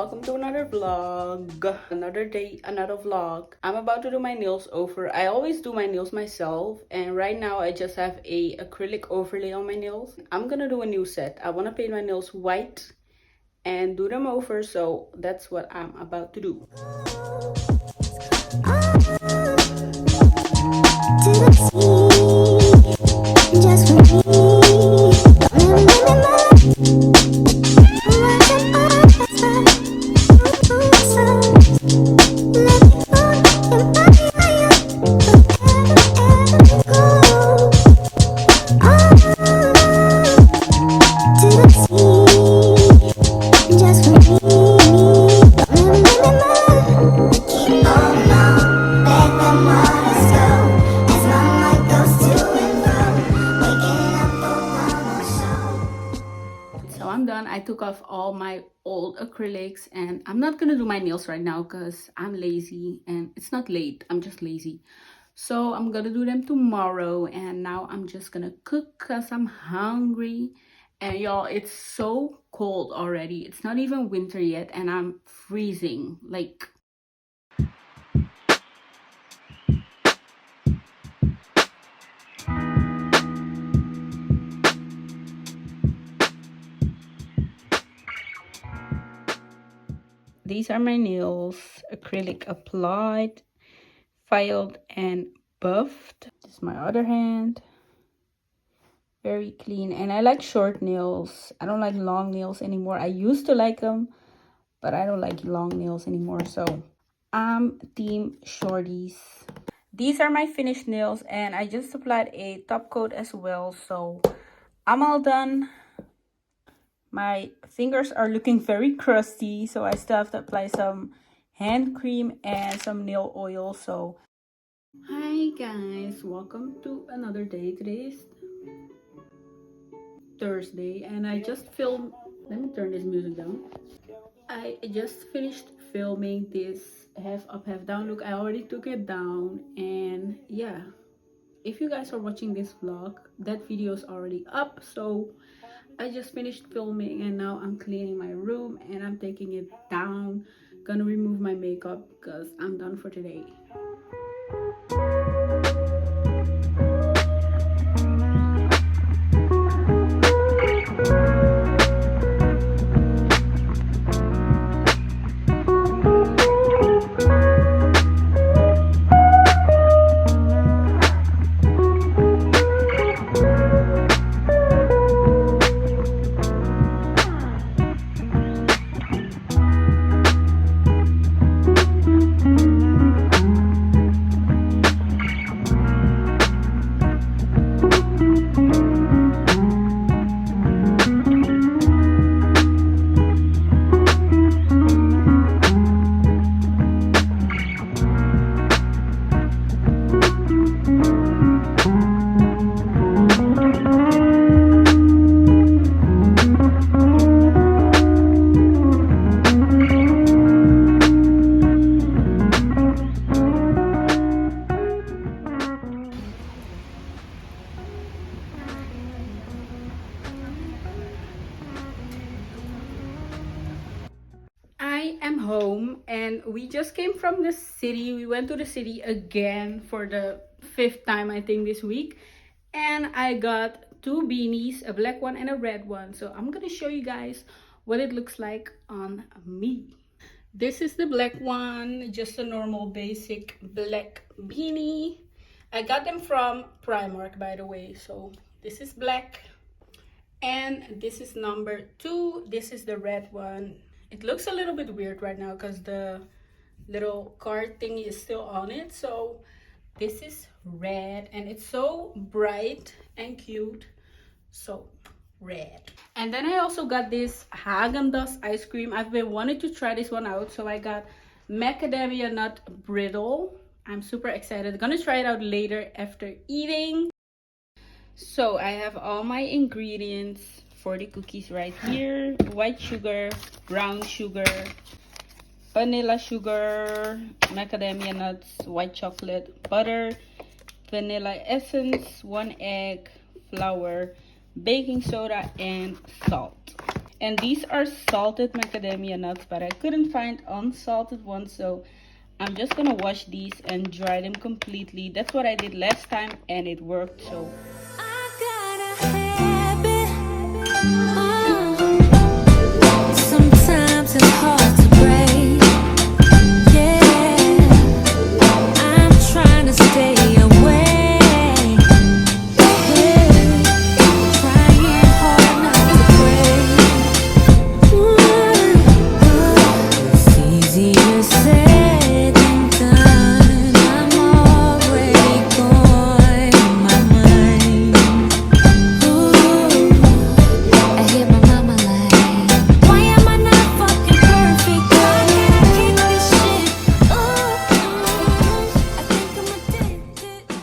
welcome to another vlog. Another day, another vlog. I'm about to do my nails over. I always do my nails myself, and right now I just have a acrylic overlay on my nails. I'm gonna do a new set. I want to paint my nails white and do them over, so that's what I'm about to do. Just for I'm done. I took off all my old acrylics and I'm not gonna do my nails right now because I'm lazy and it's not late, I'm just lazy. So I'm gonna do them tomorrow, and now I'm just gonna cook because I'm hungry. And y'all, it's so cold already. It's not even winter yet and I'm freezing. Like, these are my nails, acrylic applied, filed and buffed. This is my other hand. Very clean, and I like short nails. I don't like long nails anymore. I used to like them, but I don't like long nails anymore, so I'm team shorties. These are my finished nails, and I just applied a top coat as well, so I'm all done. My fingers are looking very crusty, so I still have to apply some hand cream and some nail oil. So hi guys, welcome to another day. Today is Thursday and I just filmed. Let me turn this music down. I just finished filming this half up half down look. I already took it down, and yeah, if you guys are watching this vlog, that video is already up. So I just finished filming and now I'm cleaning my room and I'm taking it down. Gonna remove my makeup because I'm done for today. I am home and we just came from the city. We went to the city again for the 5th time I think this week, and I got two beanies, a black one and a red one. So I'm gonna show you guys what it looks like on me. This is the black one, just a normal basic black beanie. I got them from Primark, by the way. So this is black, and this is number 2. This is the red one. It looks a little bit weird right now because the little card thingy is still on it. So this is red and it's so bright and cute. So red. And then I also got this Haagen-Dazs ice cream. I've been wanting to try this one out, so I got macadamia nut brittle. I'm super excited. I'm gonna try it out later after eating. So I have all my ingredients for the cookies right here: white sugar, brown sugar, vanilla sugar, macadamia nuts, white chocolate, butter, vanilla essence, 1 egg, flour, baking soda, and salt. And these are salted macadamia nuts, but I couldn't find unsalted ones, so I'm just gonna wash these and dry them completely. That's what I did last time and it worked. So I got a habit. Sometimes it's hard to break. Yeah, I'm trying to stay away.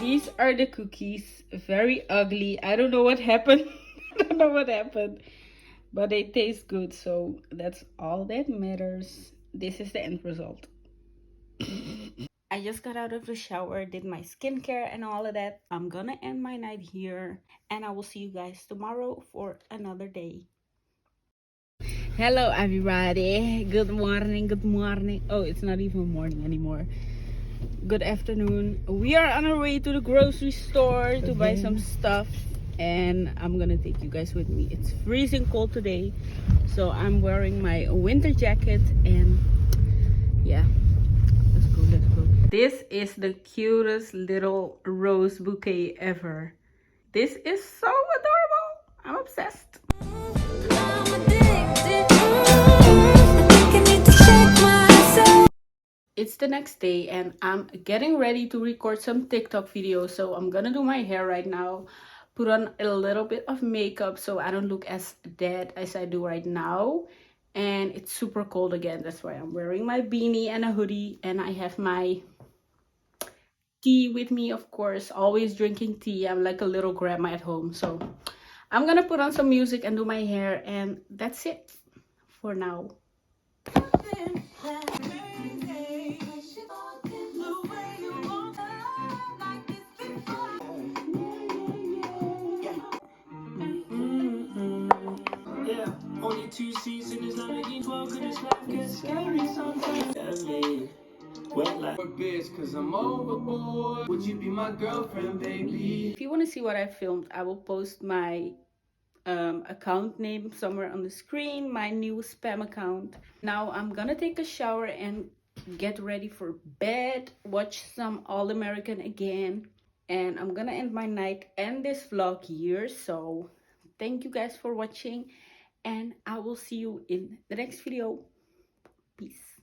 These are the cookies, very ugly. I don't know what happened. I don't know what happened, but they taste good, so that's all that matters. This is the end result. I just got out of the shower, did my skincare and all of that. I'm gonna end my night here, and I will see you guys tomorrow for another day. Hello everybody, good morning, good morning. Oh, it's not even morning anymore. Good afternoon. We are on our way to the grocery store to buy some stuff, and I'm gonna take you guys with me. It's freezing cold today, so I'm wearing my winter jacket, and yeah, let's go, let's go. This is the cutest little rose bouquet ever. This is so adorable. I'm obsessed. It's the next day and I'm getting ready to record some TikTok videos. So I'm gonna do my hair right now. Put on a little bit of makeup so I don't look as dead as I do right now. And it's super cold again. That's why I'm wearing my beanie and a hoodie. And I have my tea with me, of course. Always drinking tea. I'm like a little grandma at home. So I'm gonna put on some music and do my hair. And that's it for now. Yeah, only 2 seats in this Lamborghini 12 cause this life gets scary sometimes. Tell me, what life for bitch cause I'm overboard. Would you be my girlfriend, baby? If you want to see what I filmed, I will post my account name somewhere on the screen, my new spam account. Now I'm gonna take a shower and get ready for bed, watch some All American again, and I'm gonna end my night and this vlog here. So thank you guys for watching, and I will see you in the next video. Peace.